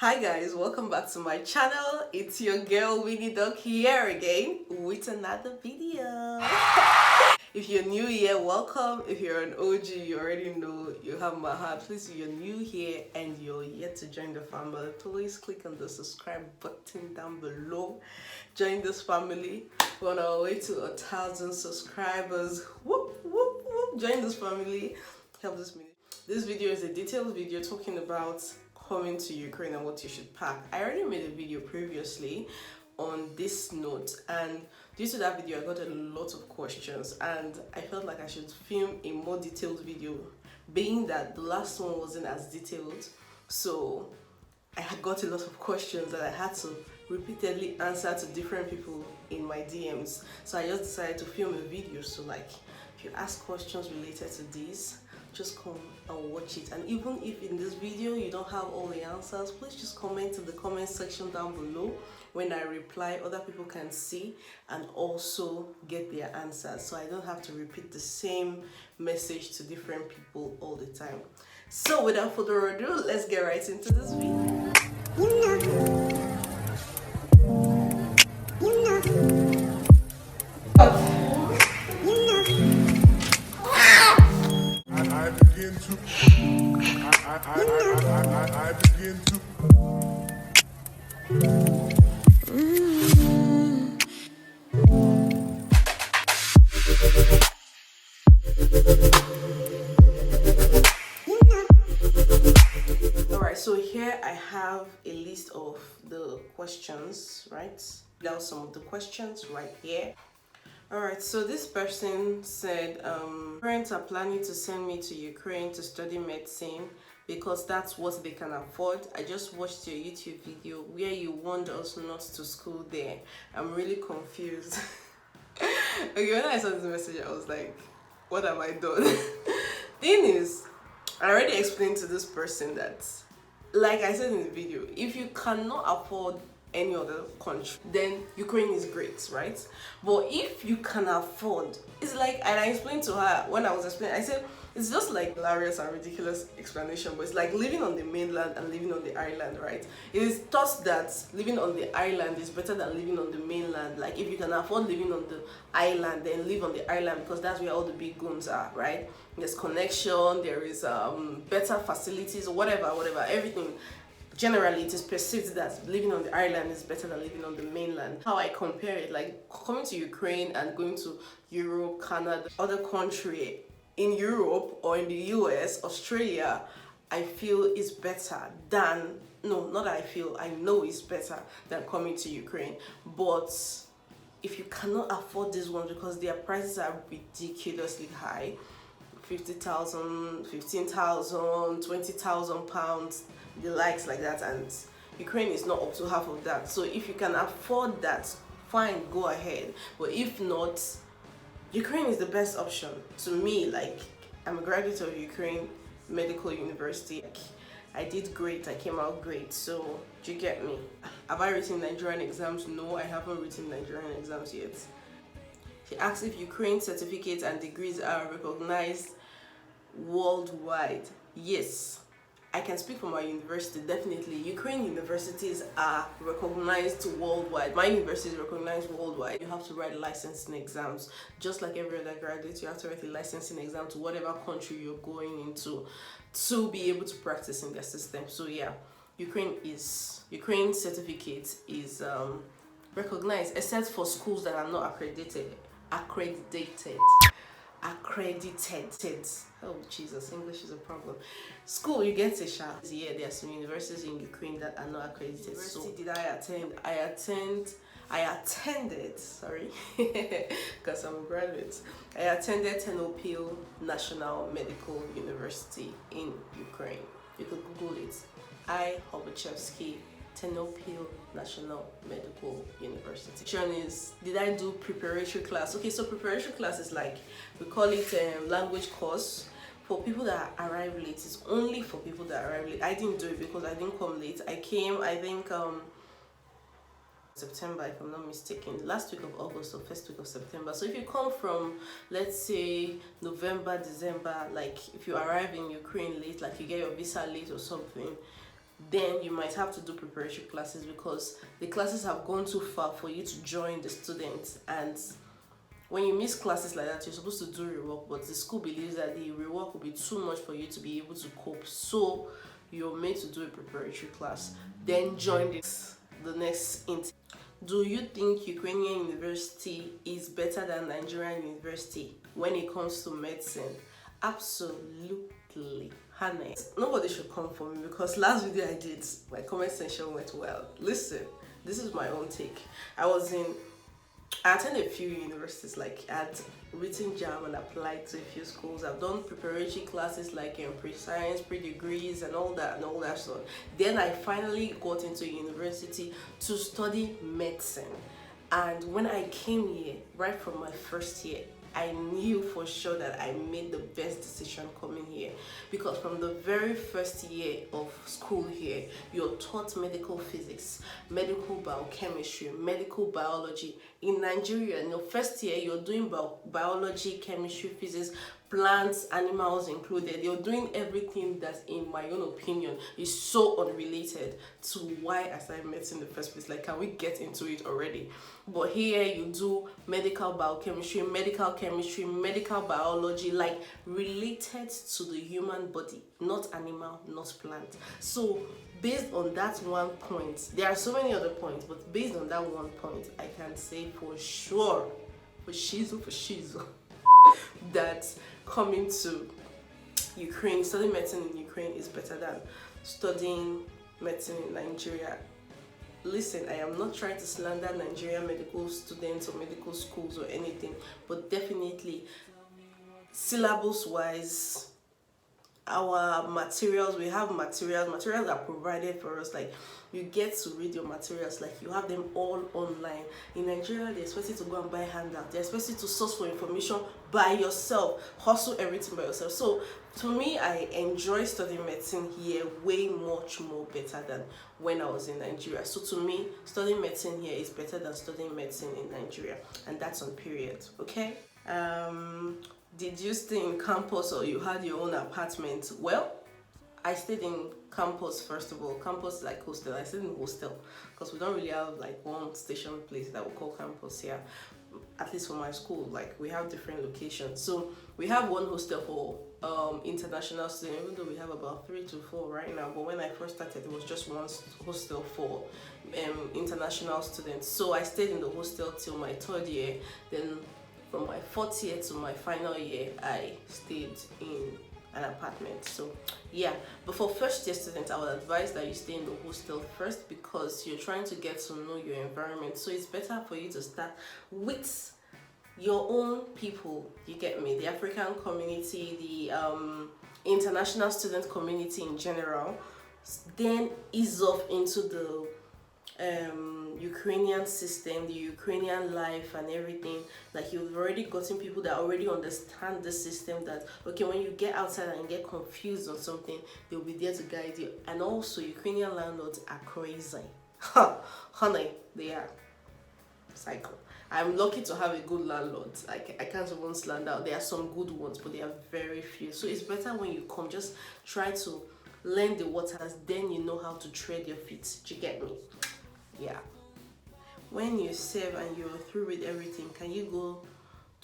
Hi guys, welcome back to my channel. It's your girl Winnie Duck here again with another video. If you're new here, welcome. If you're an OG, you already know you have my heart. Please, if you're new here and you're yet to join the family, please click on the subscribe button down below. Join this family. We're on our way to 1,000 subscribers. Whoop, whoop, whoop. Join this family. Help this ministry. This video is a detailed video talking about coming to Ukraine and what you should pack. I already made a video previously on this note, and due to that video I got a lot of questions and I felt like I should film a more detailed video, being that the last one wasn't as detailed. So I had got a lot of questions that I had to repeatedly answer to different people in my DMs. So I just decided to film a video. So like, if you ask questions related to this, just come and watch it. And even if in this video you don't have all the answers, please just comment in the comment section down below. When I reply, other people can see and also get their answers, so I don't have to repeat the same message to different people all the time. So without further ado, let's get right into this video. I begin to Alright, so here I have a list of the questions, right? Now some of the questions right here. Alright, so this person said, parents are planning to send me to Ukraine to study medicine because that's what they can afford. I just watched your YouTube video where you warned us not to school there. I'm really confused. Okay, when I saw this message, I was like, what have I done? Thing is, I already explained to this person that, like I said in the video, if you cannot afford any other country, then Ukraine is great, right? But if you can afford, it's like, and I explained to her when I was explaining, I said it's just like hilarious and ridiculous explanation, but it's like living on the mainland and living on the island, right? It is thought that living on the island is better than living on the mainland. Like, if you can afford living on the island, then live on the island, because that's where all the big guns are, right? There's connection, there is better facilities, whatever, everything. Generally, it is perceived that living on the island is better than living on the mainland. How I compare it, like coming to Ukraine and going to Europe, Canada, other country in Europe or in the US, Australia, I feel is better than, no, not I feel, I know it's better than coming to Ukraine. But if you cannot afford these ones because their prices are ridiculously high, 50,000, 15,000, 20,000 pounds, the likes like that, and Ukraine is not up to half of that. So if you can afford that, fine, go ahead. But if not, Ukraine is the best option to me. Like, I'm a graduate of Ukraine Medical University. Like, I did great, I came out great. So do you get me? Have I written Nigerian exams? No, I haven't written Nigerian exams yet. She asked if Ukraine certificates and degrees are recognized worldwide. Yes, I can speak for my university, definitely. Ukraine universities are recognized worldwide. My university is recognized worldwide. You have to write licensing exams. Just like every other graduate, you have to write a licensing exam to whatever country you're going into to be able to practice in their system. So yeah, Ukraine certificate is recognized, except for schools that are not accredited. Oh Jesus, English is a problem. School, you get a shot. Yeah, there are some universities in Ukraine that are not accredited. So did I attend? I attended, sorry, because I'm a graduate. I attended Ternopil National Medical University in Ukraine. You could Google it. Hobachevsky Ternopil National Medical University. Question is, did I do preparatory class? Okay, so preparatory class is like, we call it language course for people that arrive late. It's only for people that arrive late. I didn't do it because I didn't come late. I came, I think, September, if I'm not mistaken, last week of August or first week of September. So if you come from, let's say, November, December, like if you arrive in Ukraine late, like you get your visa late or something, then you might have to do preparatory classes because the classes have gone too far for you to join the students. And when you miss classes like that, you're supposed to do rework, but the school believes that the rework will be too much for you to be able to cope. So you're made to do a preparatory class, then join the next intake. Do you think Ukrainian university is better than Nigerian university when it comes to medicine? Absolutely. Hannah, nobody should come for me because last video I did, my comment section went well. Listen, this is my own take. I attended a few universities, like I'd written JAM and applied to a few schools. I've done preparatory classes like pre-science, pre-degrees and all that stuff. Then I finally got into a university to study medicine. And when I came here, right from my first year, I knew for sure that I made the best decision coming here, because from the very first year of school here, you're taught medical physics, medical biochemistry, medical biology. In Nigeria, in your first year, you're doing biology, chemistry, physics, plants, animals included. You're doing everything that, in my own opinion, is so unrelated to why I started medicine in the first place. Like, can we get into it already? But here you do medical biochemistry, medical chemistry, medical biology, like related to the human body, not animal, not plant. So based on that one point, there are so many other points, but based on that one point, I can say for sure, for shizu, that coming to Ukraine, studying medicine in Ukraine is better than studying medicine in Nigeria. Listen, I am not trying to slander Nigerian medical students or medical schools or anything, but definitely syllabus wise, our materials, we have materials are provided for us. Like, you get to read your materials, like you have them all online. In Nigeria, they expect you to go and buy handouts, they expect you to source for information by yourself, hustle everything by yourself. So to me, I enjoy studying medicine here way much more better than when I was in Nigeria. So to me, studying medicine here is better than studying medicine in Nigeria, and that's on period. Okay. Did you stay in campus or you had your own apartment? Well, I stayed in campus first of all. Campus like hostel. I stayed in hostel because we don't really have like one station place that we call campus here. At least for my school, like we have different locations. So we have one hostel for international students, even though we have about 3 to 4 right now. But when I first started, it was just one hostel for international students. So I stayed in the hostel till my 3rd year. Then from my 4th year to my final year, I stayed in an apartment. So yeah, but for first year students, I would advise that you stay in the hostel first because you're trying to get to know your environment. So it's better for you to start with your own people, you get me, the African community, the international student community in general, then ease off into the Ukrainian system, the Ukrainian life and everything. Like, you've already gotten people that already understand the system, that okay, when you get outside and get confused on something, they'll be there to guide you. And also, Ukrainian landlords are crazy. Honey, they are psycho. I'm lucky to have a good landlord. I can't even slander. There are some good ones, but they are very few. So it's better when you come, just try to learn the waters, then you know how to tread your feet. Do you get me? Yeah. When you serve and you're through with everything, can you go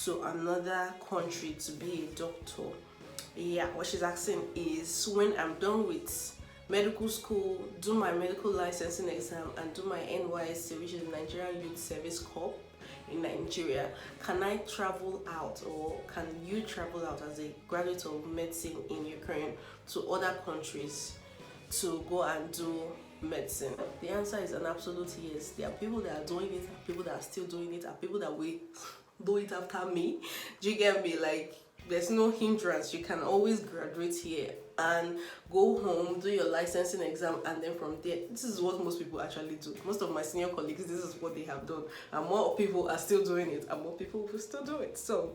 to another country to be a doctor? Yeah, what she's asking is, when I'm done with medical school, do my medical licensing exam and do my NYSC, which is Nigerian Youth Service Corps in Nigeria, can I travel out, or can you travel out as a graduate of medicine in Ukraine to other countries to go and do medicine? The answer is an absolute yes. There are people that are doing it, people that are still doing it, and people that will do it after me. Do you get me? Like, there's no hindrance. You can always graduate here and go home, do your licensing exam, and then from there, this is what most people actually do. Most of my senior colleagues, this is what they have done, and more people are still doing it, and more people will still do it. So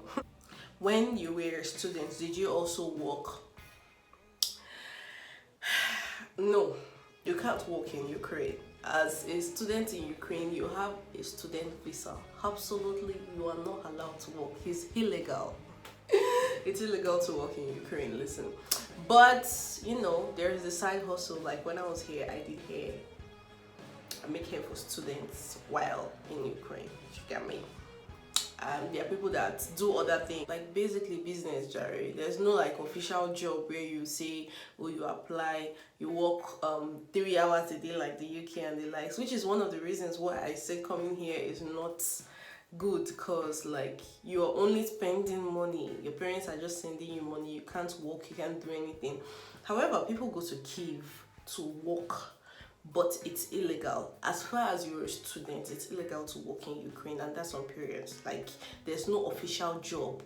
when you were a student, did you also work? No, you can't work in Ukraine. As a student in Ukraine, you have a student visa. Absolutely, you are not allowed to work. It's illegal. It's illegal to work in Ukraine, listen. But you know, there's a side hustle. Like when I was here, I did hair. I make hair for students while in Ukraine. You get me? There are people that do other things, like basically business, Jerry. There's no like official job where you say, oh, you apply, you work 3 hours a day like the UK and the likes, which is one of the reasons why I say coming here is not good, because like you're only spending money. Your parents are just sending you money. You can't work, you can't do anything. However, people go to Kyiv to work, but it's illegal. As far as you're a student, it's illegal to work in Ukraine, and that's on periods. Like there's no official job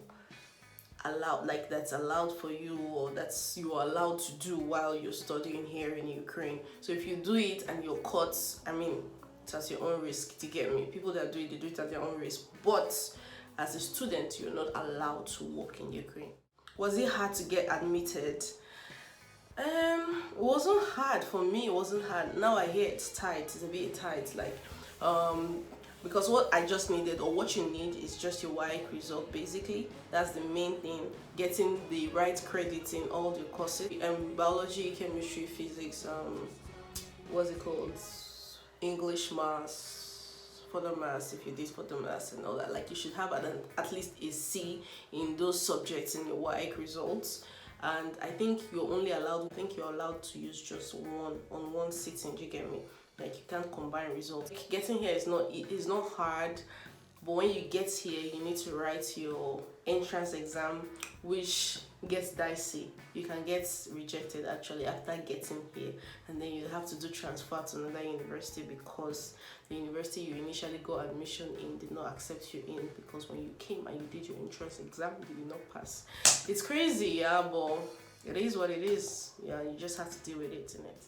allowed, like that's allowed for you, or that's you are allowed to do while you're studying here in Ukraine. So if you do it and you're caught, I mean, it's at your own risk. To get me, people that do it, they do it at their own risk. But as a student, you're not allowed to work in Ukraine. Was it hard to get admitted? It wasn't hard for me. It wasn't hard. Now I hear it's tight. It's a bit tight. Like, because what I just needed, or what you need, is just your WAEC result. Basically, that's the main thing. Getting the right credits in all the courses. Biology, chemistry, physics. What's it called? English, maths, further maths. If you did further maths and all that, like you should have at least a C in those subjects in your WAEC results. And I think you're only allowed, you're allowed to use just one on one sitting. Do you get me? Like you can't combine results. Getting here is not hard, but when you get here, you need to write your entrance exam, which gets dicey. You can get rejected actually after getting here, and then you have to do transfer to another university because the university you initially got admission in did not accept you in, because when you came and you did your entrance exam, you did not pass. It's crazy, yeah, but it is what it is. Yeah, you just have to deal with it, innit?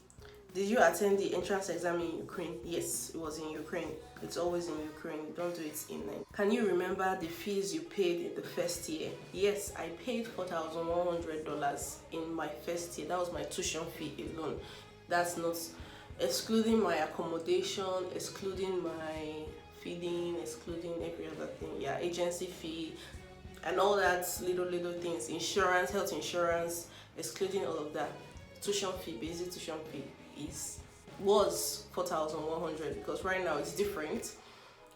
Did you attend the entrance exam in Ukraine? Yes, it was in Ukraine. It's always in Ukraine. You don't do it in Nigeria. Can you remember the fees you paid in the first year? Yes, I paid $4,100 in my first year. That was my tuition fee alone. That's not excluding my accommodation, excluding my feeding, excluding every other thing. Yeah, agency fee and all that little things. Insurance, health insurance, excluding all of that. Tuition fee, basic tuition fee was $4,100, because right now it's different.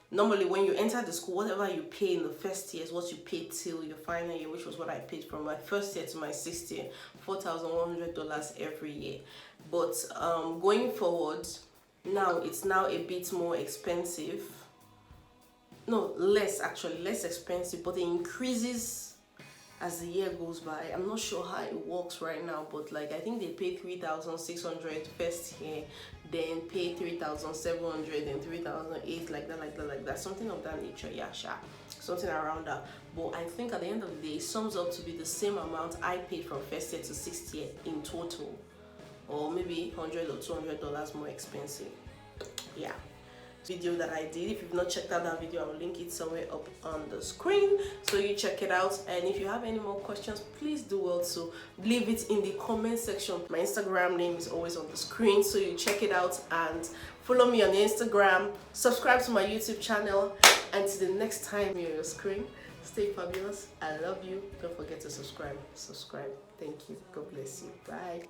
Normally when you enter the school, whatever you pay in the first year is what you pay till your final year, which was what I paid from my first year to my sixth year, $4,100 every year. But going forward, now it's now a bit more expensive. No, less expensive, but it increases as the year goes by. I'm not sure how it works right now, but like I think they pay $3,600 first year, then pay $3,700 and $3,800, like that, something of that nature. Yeah, sure, something around that. But I think at the end of the day, it sums up to be the same amount I paid from first year to sixth year in total, or maybe $100 or $200 more expensive. Yeah. Video that I did. If you've not checked out that video, I will link it somewhere up on the screen, so you check it out. And if you have any more questions, please do well to leave it in the comment section. My Instagram name is always on the screen, so you check it out and follow me on Instagram, subscribe to my YouTube channel, and till the next time you're on your screen, stay fabulous. I love you. Don't forget to subscribe. Thank you. God bless you. Bye.